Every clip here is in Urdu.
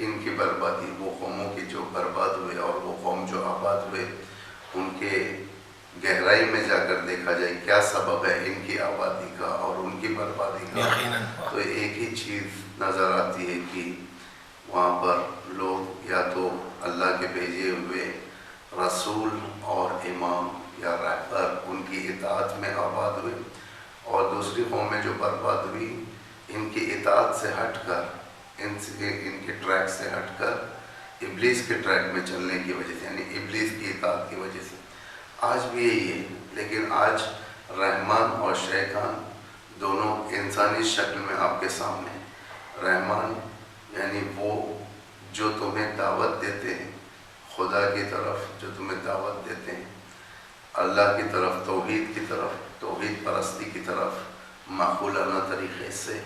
ان کی بربادی، وہ قوموں کی جو برباد ہوئے اور وہ قوم جو آباد ہوئے، ان کے گہرائی میں جا کر دیکھا جائے کیا سبب ہے ان کی آبادی کا اور ان کی بربادی کا، تو ایک ہی چیز نظر آتی ہے کہ وہاں پر لوگ یا تو اللہ کے بھیجے ہوئے رسول اور امام یا رہبر ان کی اطاعت میں آباد ہوئے، اور دوسری قومیں جو برباد ہوئی ان کی اطاعت سے ہٹ کر، ان کے ٹریک سے ہٹ کر ابلیس کے ٹریک میں چلنے کی وجہ سے، یعنی ابلیس کی اطاعت کی وجہ سے۔ آج بھی یہی ہے، لیکن آج رحمان اور شیطان دونوں انسانی شکل میں آپ کے سامنے ہیں۔ رحمان یعنی وہ جو تمہیں دعوت دیتے ہیں خدا کی طرف، جو تمہیں دعوت دیتے ہیں اللہ کی طرف، توحید کی طرف، توحید پرستی کی طرف معقولانہ طریقے سے،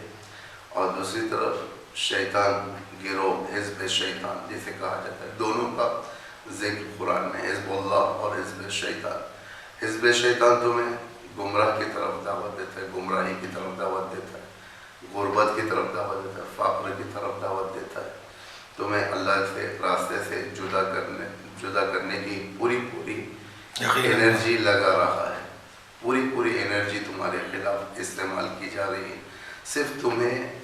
اور دوسری طرف شیطان گروہ، حزب شیطان جسے کہا جاتا ہے، دونوں کا ذکر قرآن میں، حزب اللہ اور حزب شیطان۔ حزب شیطان تمہیں گمراہ کی طرف دعوت دیتا ہے، گمراہی کی طرف دعوت دیتا ہے، غربت کی طرف دعوت دیتا ہے، فقر کی طرف دعوت دیتا ہے، تمہیں اللہ سے راستے سے جدا کرنے کی پوری انرجی لگا رہا ہے، پوری انرجی تمہارے خلاف استعمال کی جا رہی ہے، صرف تمہیں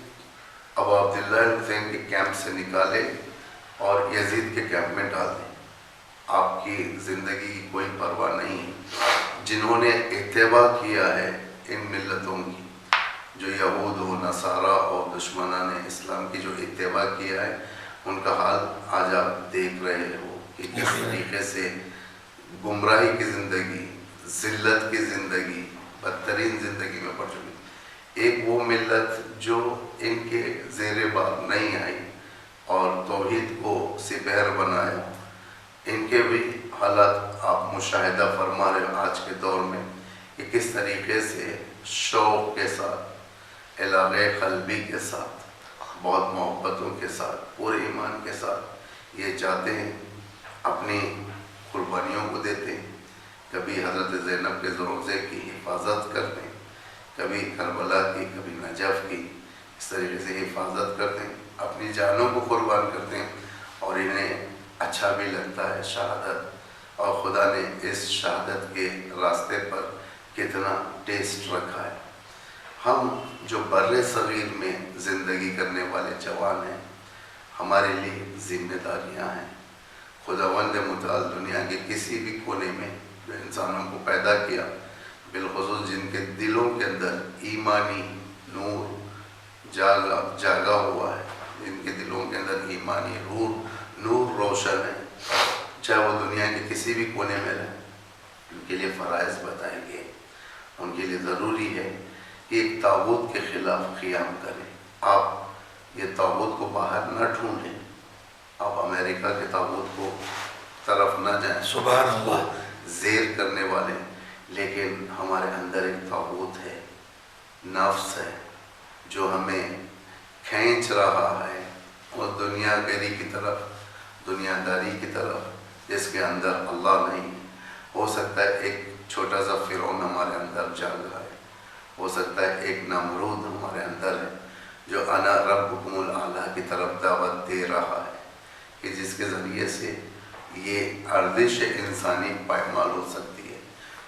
ابو عبداللہ حسین کے کیمپ سے نکالے اور یزید کے کیمپ میں ڈال دیں۔ آپ کی زندگی کی کوئی پرواہ نہیں ہے۔ جنہوں نے اتباع کیا ہے ان ملتوں کی، جو یہود و نصارہ اور دشمنان اسلام کی جو اتباع کیا ہے، ان کا حال آج آپ دیکھ رہے ہو کہ کس طریقے سے گمراہی کی زندگی، ذلت کی زندگی، بدترین زندگی میں پڑ چکی۔ ایک وہ ملت جو ان کے زیر بار نہیں آئی اور توحید کو سپہر بنایا، ان کے بھی حالات آپ مشاہدہ فرما رہے ہو آج کے دور میں کہ کس طریقے سے شوق کے ساتھ، علاقے قلبی کے ساتھ، بہت محبتوں کے ساتھ، پورے ایمان کے ساتھ یہ چاہتے ہیں، اپنی قربانیوں کو دیتے ہیں، کبھی حضرت زینب کے روضے کی حفاظت کرتے ہیں، کبھی کربلا کی، کبھی نجف کی، اس طریقے سے حفاظت کرتے ہیں، اپنی جانوں کو قربان کرتے ہیں، اور انہیں اچھا بھی لگتا ہے شہادت، اور خدا نے اس شہادت کے راستے پر کتنا ٹیسٹ رکھا ہے۔ ہم جو بر صغیر میں زندگی کرنے والے جوان ہیں، ہمارے لیے ذمہ داریاں ہیں۔ خداوند متعال دنیا کے کسی بھی کونے میں جو انسانوں کو پیدا کیا، بالخصوص جن کے دلوں کے اندر ایمانی نور جاگا ہوا ہے، جن کے دلوں کے اندر ایمانی نور روشن ہے، چاہے وہ دنیا کے کسی بھی کونے میں رہیں، ان کے لیے فرائض بتائیں گے۔ ان کے لیے ضروری ہے کہ ایک طاغوت کے خلاف قیام کریں۔ آپ یہ طاغوت کو باہر نہ ڈھونڈیں، آپ امریکہ کے طاغوت کو طرف نہ جائیں، سبحان اللہ، زیر کرنے والے، لیکن ہمارے اندر ایک طاغوت ہے، نفس ہے، جو ہمیں کھینچ رہا ہے اس دنیا گری کی طرف، دنیا داری کی طرف، جس کے اندر اللہ نہیں۔ ہو سکتا ہے ایک چھوٹا سا فرعون ہمارے اندر جاگا ہے، ہو سکتا ہے ایک نمرود ہمارے اندر ہے جو انا ربکم الاعلیٰ کی طرف دعوت دے رہا ہے، کہ جس کے ذریعے سے یہ ارزش انسانی پائمال ہو سکتی ہے۔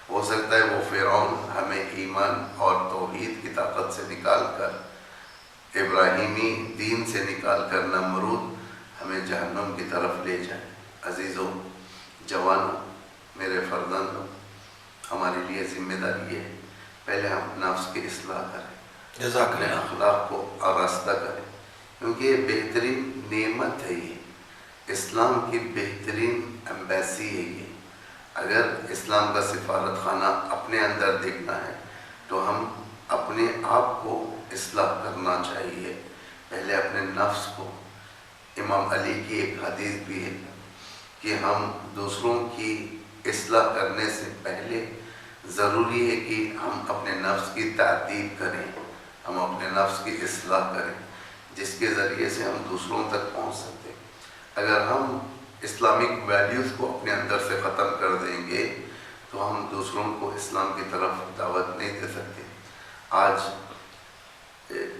ہو سکتا ہے وہ فرعون ہمیں ایمان اور توحید کی طاقت سے نکال کر، ابراہیمی دین سے نکال کر، نمرود ہمیں جہنم کی طرف لے جائے۔ عزیزوں، جوانوں، میرے فرزندوں، ہمارے لیے ذمہ داری ہے، پہلے ہم نفس کی اصلاح کریں، اپنے اخلاق کو آراستہ کریں، کیونکہ یہ بہترین نعمت ہے، یہ اسلام کی بہترین ایمبیسی ہے۔ یہ اگر اسلام کا سفارت خانہ اپنے اندر دیکھنا ہے تو ہم اپنے آپ کو اصلاح کرنا چاہیے، پہلے اپنے نفس کو۔ امام علی کی ایک حدیث بھی ہے کہ ہم دوسروں کی اصلاح کرنے سے پہلے ضروری ہے کہ ہم اپنے نفس کی تعدیب کریں، ہم اپنے نفس کی اصلاح کریں، جس کے ذریعے سے ہم دوسروں تک پہنچ سکتے ہیں۔ اگر ہم اسلامک ویلیوز کو اپنے اندر سے ختم کر دیں گے تو ہم دوسروں کو اسلام کی طرف دعوت نہیں دے سکتے۔ آج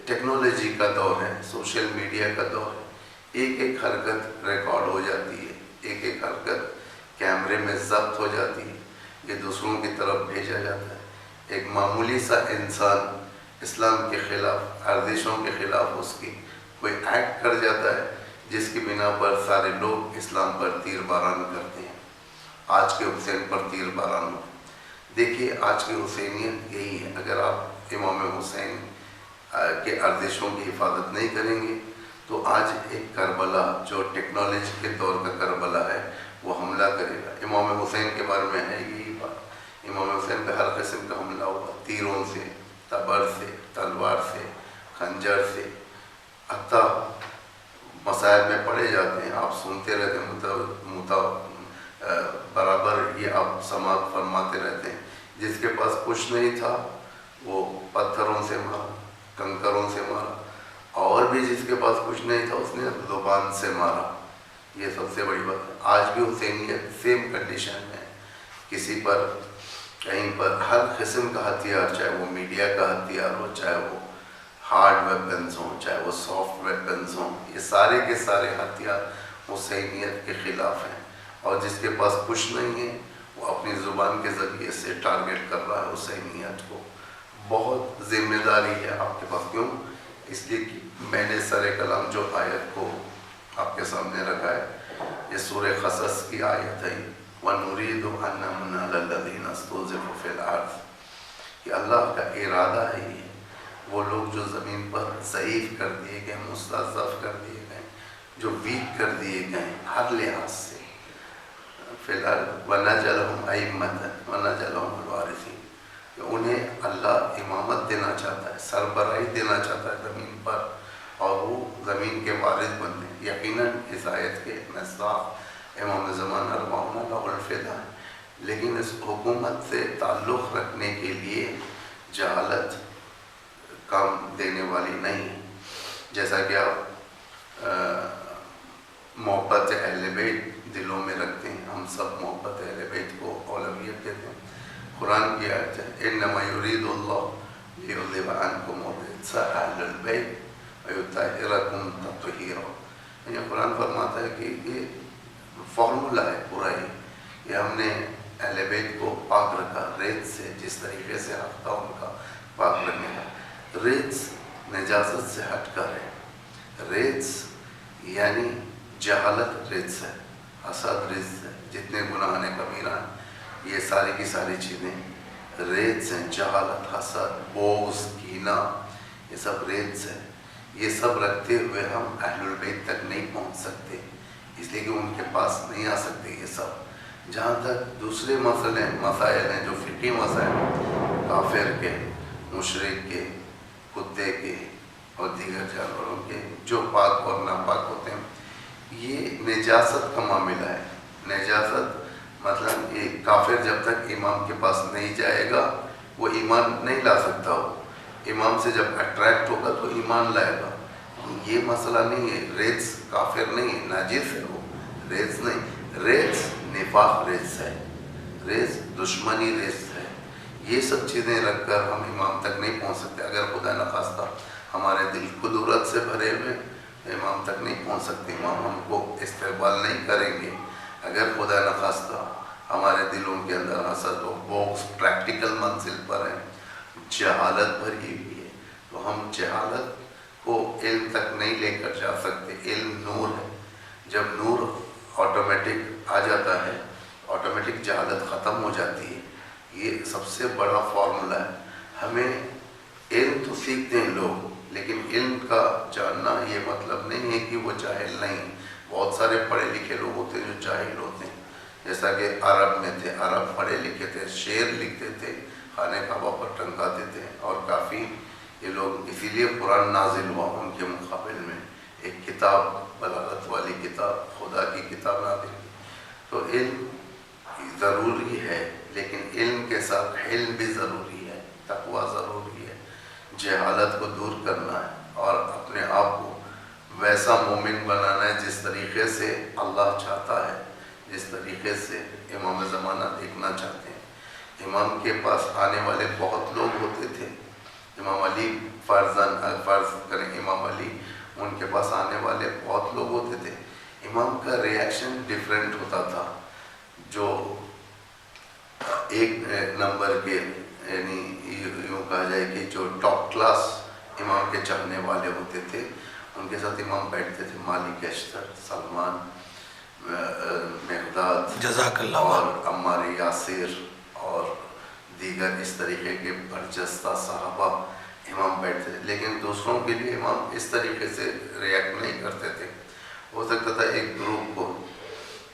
ٹیکنالوجی کا دور ہے، سوشل میڈیا کا دور ہے، ایک ایک حرکت ریکارڈ ہو جاتی ہے، ایک ایک حرکت کیمرے میں ضبط ہو جاتی ہے، یہ دوسروں کی طرف بھیجا جاتا ہے۔ ایک معمولی سا انسان اسلام کے خلاف، ارزشوں کے خلاف اس کی کوئی ایکٹ کر جاتا ہے، جس کی بنا پر سارے لوگ اسلام پر تیر باران کرتے ہیں۔ آج کے حسین پر تیر باران ہو، دیکھیے آج کی حسینیت یہی ہے۔ اگر آپ امام حسین کے ارزشوں کی حفاظت نہیں کریں گے تو آج ایک کربلا جو ٹیکنالوجی کے دور کا کربلا ہے وہ حملہ کرے گا۔ امام حسین کے بارے میں ہے یہی بات، امام حسین پہ ہر قسم کا حملہ ہوا، تیروں سے، تبر سے، تلوار سے، خنجر سے، حتیٰ مسائل میں پڑھے جاتے ہیں، آپ سنتے رہتے ہیں، برابر یہ آپ سماعت فرماتے رہتے ہیں، جس کے پاس کچھ نہیں تھا وہ پتھروں سے مارا، کنکروں سے مارا، اور بھی جس کے پاس کچھ نہیں تھا اس نے زبان سے مارا۔ یہ سب سے بڑی بات ہے۔ آج بھی حسینیت سیم کنڈیشن میں، کسی پر کہیں پر ہر قسم کا ہتھیار، چاہے وہ میڈیا کا ہتھیار ہو، چاہے وہ ہارڈ ویپنز ہوں، چاہے وہ سافٹ ویپنز ہوں، یہ سارے کے سارے ہتھیار حسینیت کے خلاف ہیں، اور جس کے پاس کچھ نہیں ہے وہ اپنی زبان کے ذریعے سے ٹارگٹ کر رہا ہے حسینیت کو۔ بہت ذمہ داری ہے آپ کے پاس، کیوں؟ اس لیے کہ میں نے سر کلام جو آیت کو آپ کے سامنے رکھا ہے، یہ سورہ قصص کی آیت ہے، وَنُرِيدُ أَن نَّمُنَّ عَلَى الَّذِينَ اسْتُضْعِفُوا فِي الْأَرْضِ، کہ اللہ کا ارادہ ہے یہ، وہ لوگ جو زمین پر ضعیف کر دیے گئے، مستضعف کر دیے گئے، جو ویک کر دیے گئے ہر لحاظ سے، فی الارض وَنَجْعَلَهُمْ أَئِمَّةً وَنَجْعَلَهُمُ الْوَارِثِينَ، کہ انہیں اللہ امامت دینا چاہتا ہے، سربراہی دینا چاہتا ہے زمین پر، اور وہ زمین کے وارث بنتے ہیں۔ یقیناً اس آیت کے مصداق امام زمانہ ارواحنا لہ الفدا ہے، لیکن اس حکومت سے تعلق رکھنے کے لیے جہالت کام دینے والی نہیں ہے۔ جیسا کہ آپ محبت اہل بیت دلوں میں رکھتے ہیں، ہم سب محبت اہل بیت کو اولویت دیتے ہیں۔ قرآن کی آیت ہے انما یرید اللہ لیذھب عنکم الرجس اہل البیت ویطہرکم تطہیرا۔ یہ قرآن فرماتا ہے کہ یہ فارمولا ہے پورا یہ ہم نے اہل بیت کو پاک رکھا ریت سے، جس طریقے سے حق تھا ان کا پاک رکھنے کا۔ ریت نجاست سے ہٹ کر ہے، ریت یعنی جہالت ریت ہے، حسد ریت ہے، جتنے گناہ کبیرہ ہیں یہ ساری کی ساری چیزیں ریت ہیں، جہالت، حسد، بغض، کینہ، یہ سب ریت ہیں۔ یہ سب رکھتے ہوئے ہم اہل البیت تک نہیں پہنچ سکتے، اس لیے کہ ان کے پاس نہیں آ سکتے یہ سب۔ جہاں تک دوسرے مسائل ہیں جو فقہی مسائل، کافر کے، مشرک کے، کتے کے اور دیگر جانوروں کے جو پاک اور ناپاک ہوتے ہیں، یہ نجاست کا معاملہ ہے۔ نجاست مطلب یہ کافر جب تک امام کے پاس نہیں جائے گا وہ ایمان نہیں لا سکتا، ہو امام سے جب اٹریکٹ ہوگا تو ایمان لائے گا۔ یہ مسئلہ نہیں ہے، ریتس کافر نہیں ہے، ناجس ہے وہ، ریتس نہیں، ریتس نفاق ریتس ہے، ریتس دشمنی ریتس ہے۔ یہ سب چیزیں رکھ کر ہم امام تک نہیں پہنچ سکتے۔ اگر خدا نخواستہ ہمارے دل قدرت سے بھرے ہوئے امام تک نہیں پہنچ سکتے، امام ہم کو استقبال نہیں کریں گے۔ اگر خدا نخواستہ ہمارے دلوں کے اندر حسد و بغض پریکٹیکل منزل پر ہے، جہالت بھری ہوئی ہے، تو ہم جہالت کو علم تک نہیں لے کر جا سکتے۔ علم نور ہے، جب نور آٹومیٹک آ جاتا ہے آٹومیٹک جہالت ختم ہو جاتی ہے۔ یہ سب سے بڑا فارمولا ہے۔ ہمیں علم تو سیکھتے ہیں لوگ، لیکن علم کا جاننا یہ مطلب نہیں ہے کہ وہ جاہل نہیں۔ بہت سارے پڑھے لکھے لوگ ہوتے ہیں جو جاہل ہوتے ہیں، جیسا کہ عرب میں تھے، عرب پڑھے لکھے تھے، شعر لکھتے تھے، خانہ کعبہ پر ٹنگاتے تھے، اور کافی یہ لوگ اسی لیے قرآن نازل ہوا ان کے مقابل میں، ایک کتاب بلاغت والی کتاب، خدا کی کتاب نازل ہوئی۔ تو علم ضروری ہے، لیکن علم کے ساتھ علم بھی ضروری ہے، تقویٰ ضروری ہے، جہالت کو دور کرنا ہے، اور اپنے آپ کو ویسا مومن بنانا ہے جس طریقے سے اللہ چاہتا ہے، جس طریقے سے امام زمانہ دیکھنا چاہتے ہیں۔ امام کے پاس آنے والے بہت لوگ ہوتے تھے۔ امام علی فرض کریں، امام علی ان کے پاس آنے والے بہت لوگ ہوتے تھے. امام کا ریئیکشن ڈفرینٹ ہوتا تھا. جو ایک نمبر کے یعنی یوں کہا جائے کہ جو ٹاپ کلاس امام کے چاہنے والے ہوتے تھے ان کے ساتھ امام بیٹھتے تھے. مالک اشتر، سلمان، مقداد جزاک اللہ اور عمار یاسر اور دیگر اس طریقے کے برجستہ صحابہ امام بیٹھتے تھے. لیکن دوسروں کے لیے امام اس طریقے سے ریئیکٹ نہیں کرتے تھے. ہو سکتا تھا ایک گروپ کو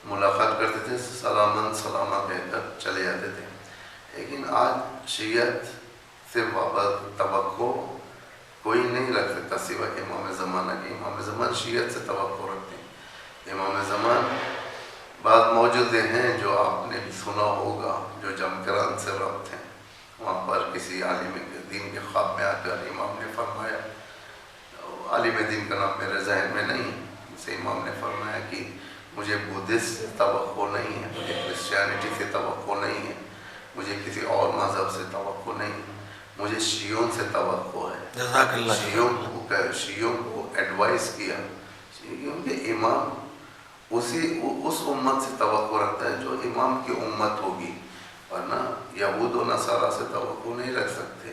ملاقات کرتے تھے، سلامن سلامہ کہہ کر چلے جاتے تھے. لیکن آج شیعت سے توقع کوئی نہیں رکھ سکتا سوائے امام زمانہ کے. امام زمان شیعت سے توقع رکھتے ہیں. امام زمان بعض موجودے ہیں جو آپ نے بھی سنا ہوگا، جو جمکران سے ربط ہیں. وہاں پر کسی عالم دین کے خواب میں آ کر امام نے فرمایا، عالم دین کا نام میرے ذہن میں نہیں، سے امام نے فرمایا کہ مجھے بدھسٹ سے توقع نہیں ہے، مجھے کرسچینٹی سے توقع نہیں ہے، مجھے کسی اور مذہب سے توقع نہیں ہے، مجھے شیعوں سے توقع ہے. جزاک اللہ. شیعوں کو ایڈوائز کیا کیونکہ امام اس امت سے توقع رکھتا ہے جو امام کی امت ہوگی، ورنہ یہود و نصارہ سے توقع نہیں رکھ سکتے.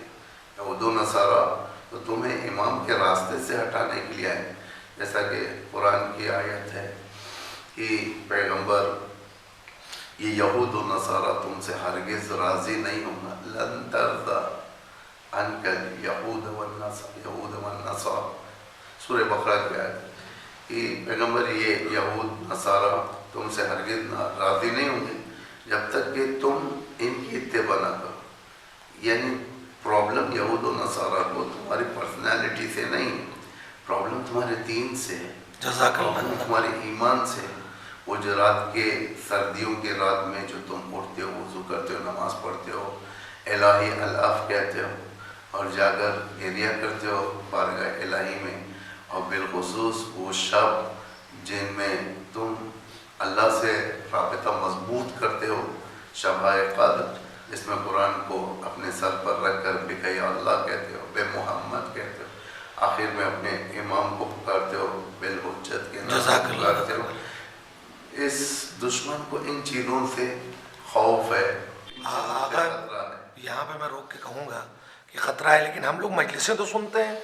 یہود و نصارہ تو تمہیں امام کے راستے سے ہٹانے کے لیے آئے. جیسا کہ قرآن کی آیت ہے کہ پیغمبر یہ یہود و نصارہ تم سے ہرگز راضی نہیں ہوں گا. لن ترضى عنك اليهود والنصارى، سورہ بقرہ کی آیت کہ پیغمبر یہ یہود نصارہ تم سے ہرگز راضی نہیں ہوں گے جب تک کہ تم ان کی اتباع نہ کرو. یعنی پرابلم یہود و نصارہ کو تمہاری پرسنالٹی سے نہیں، پرابلم تمہارے دین سے ہے، پرابلم تمہارے ایمان سے ہے. وہ جو رات کے سردیوں کے رات میں جو تم اٹھتے ہو، وضو کرتے ہو، نماز پڑھتے ہو، الہی الاف کہتے ہو اور جا کر گریہ کرتے ہو بارگاہ الہی میں، اور بالخصوص وہ شب جن میں تم اللہ سے رابطہ مضبوط کرتے ہو، شبائے قدر، جس میں قرآن کو اپنے سر پر رکھ کر بے اللہ کہتے ہو، بے محمد کہتے ہو، آخر میں اپنے امام کو پکارتے ہو، بالحجت کے نام پکارتے ہو. اس دشمن کو ان چیزوں سے خوف ہے. یہاں پہ میں روک کے کہوں گا کہ خطرہ ہے، لیکن ہم لوگ مجلسیں تو سنتے ہیں،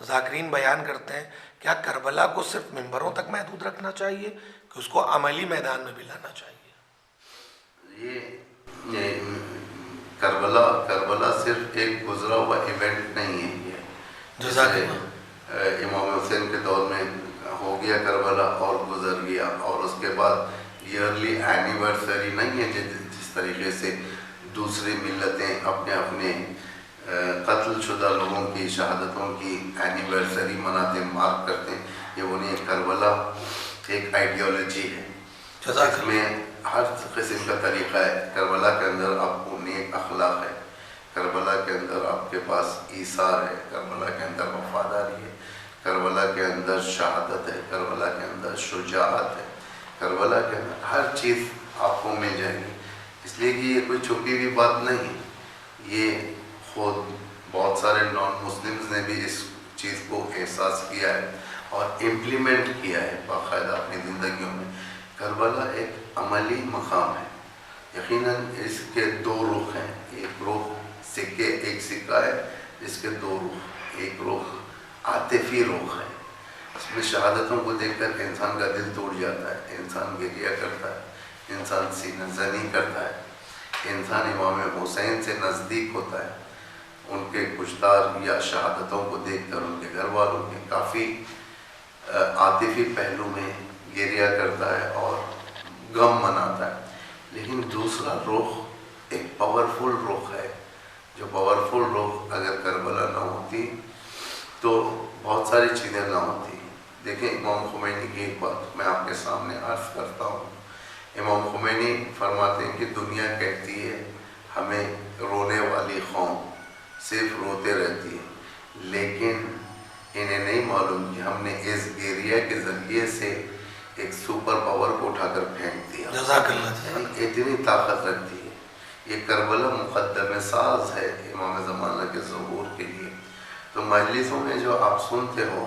ذاکرین بیان کرتے ہیں. کیا کربلا کو صرف ممبروں تک محدود رکھنا چاہیے کہ اس کو عملی میدان میں بھی لانا چاہیے؟ یہ کربلا صرف ایک گزرا ہوا ایونٹ نہیں ہے. جیسے امام حسین کے دور میں ہو گیا کربلا اور گزر گیا، اور اس کے بعد ایئرلی اینیورسری نہیں ہے جس طریقے سے دوسری ملتیں اپنے قتل شدہ لوگوں کی شہادتوں کی اینیورسری مناتے مارک کرتے ہیں. یہ وہ نہیں ہے. کربلا ایک آئیڈیالوجی ہے، اس میں ہر قسم کا طریقہ ہے. کربلا کے اندر آپ کو نیک اخلاق ہے، کربلا کے اندر آپ کے پاس ایثار ہے، کربلا کے اندر وفاداری ہے، کربلا کے اندر شہادت ہے، کربلا کے اندر شجاعت ہے، کربلا کے اندر ہر چیز آپ کو مل جائے گی. اس لیے کہ یہ کوئی چھپی ہوئی بات نہیں. یہ خود بہت سارے نان مسلمز نے بھی اس چیز کو احساس کیا ہے اور امپلیمنٹ کیا ہے باقاعدہ اپنی زندگیوں میں. کربلا ایک عملی مقام ہے. یقیناً اس کے دو رخ ہیں. ایک رخ ایک سکہ ہے جس کے دو رخ. ایک رخ عاطفی رخ ہے، اس میں شہادتوں کو دیکھ کر انسان کا دل ٹوٹ جاتا ہے، انسان گریہ کرتا ہے، انسان سینہ زنی کرتا ہے، انسان امام حسین سے نزدیک ہوتا ہے. ان کے کشتار یا شہادتوں کو دیکھ کر ان کے گھر والوں کے کافی عاطفی پہلو میں گریہ کرتا ہے اور غم مناتا ہے. لیکن دوسرا رخ ایک پاورفل رخ ہے، جو پاورفل رخ اگر کربلا نہ ہوتی تو بہت ساری چیزیں نہ ہوتی. دیکھیں امام خمینی کی ایک بات میں آپ کے سامنے عرض کرتا ہوں. امام خمینی فرماتے ہیں کہ دنیا کہتی ہے ہمیں رونے والی قوم صرف روتے رہتی ہے، لیکن انہیں نہیں معلوم کہ ہم نے اس گریہ کے ذریعے سے ایک سپر پاور کو اٹھا کر پھینک دیا. جزاک اللہ. اتنی طاقت رکھتی ہے. یہ کربلا مقدم ساز ہے امام زمانہ کے ظہور کے لیے. تو مجلسوں میں جو آپ سنتے ہو،